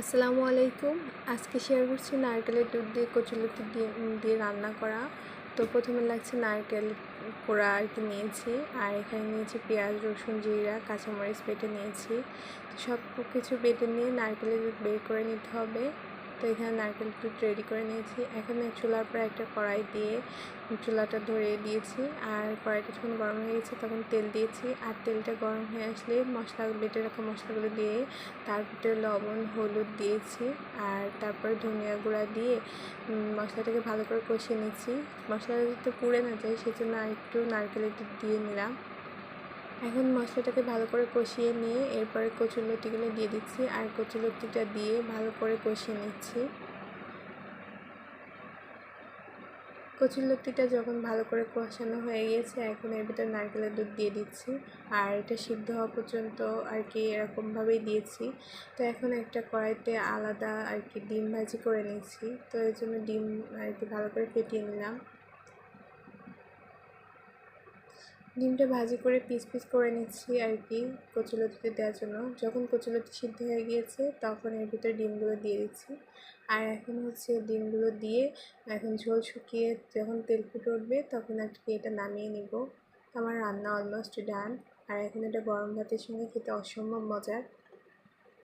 আসসালামু আলাইকুম। আজকে শেয়ার করছি নারকেলের দুধ দিয়ে কচুলতি দিয়ে রান্না করা। তো প্রথমে লাগছে নারকেল কোড়া আর কি নিয়েছি, আর এখানে নিয়েছি পেঁয়াজ, রসুন, জিরা, কাঁচামরিচ বেটে নিয়েছি। সব কিছু বেটে নিয়ে নারকেলের দুধ বের করে নিতে হবে। তো এখানে নারকেল দুধ রেডি করে নিয়েছি। এখানে চুলার পর একটা কড়াই দিয়ে চুলাটা ধরিয়ে দিয়েছি, আর কড়াইটা যখন গরম হয়ে গেছে তখন তেল দিয়েছি। আর তেলটা গরম হয়ে আসলে বেটে রাখা মশলাগুলো দিয়ে তার ভিতরে লবণ, হলুদ দিয়েছি, আর তারপর ধনিয়া গুঁড়া দিয়ে মশলাটাকে ভালো করে কষিয়ে নিচ্ছি। মশলাটা যাতে পুড়ে না যায় সেজন্য আর একটু নারকেলের দুধ দিয়ে নিলাম। এখন মশলাটাকে ভালো করে কষিয়ে নিয়ে এরপরে কচুরলতিগুলো দিয়ে দিচ্ছি, আর কচুরলতিটা দিয়ে ভালো করে কষিয়ে নিচ্ছি। কচুরলতিটা যখন ভালো করে কষানো হয়ে গিয়েছে, এখন এর ভিতরে নারকেলের দুধ দিয়ে দিচ্ছি, আর এটা সিদ্ধ হওয়া পর্যন্ত আর কি এরকমভাবেই দিয়েছি। তো এখন একটা কড়াইতে আলাদা আর কি ডিম ভাজি করে নিয়েছি। তো এর জন্য ডিম আর কি ভালো করে ফেটিয়ে নিলাম। ডিমটা ভাজি করে পিস পিস করে নিচ্ছি আর কি কচুলতিতে দেওয়ার জন্য। যখন কচুলতি সিদ্ধ হয়ে গিয়েছে তখন এর ভিতরে ডিমগুলো দিয়ে দিচ্ছি, আর এখন হচ্ছে ডিমগুলো দিয়ে এখন ঝোল শুকিয়ে যখন তেল ফুটে উঠবে তখন আর কি এটা নামিয়ে নিব। আমার রান্না অলমোস্ট ডান, আর এখন এটা গরম ভাতের সঙ্গে খেতে অসম্ভব মজার।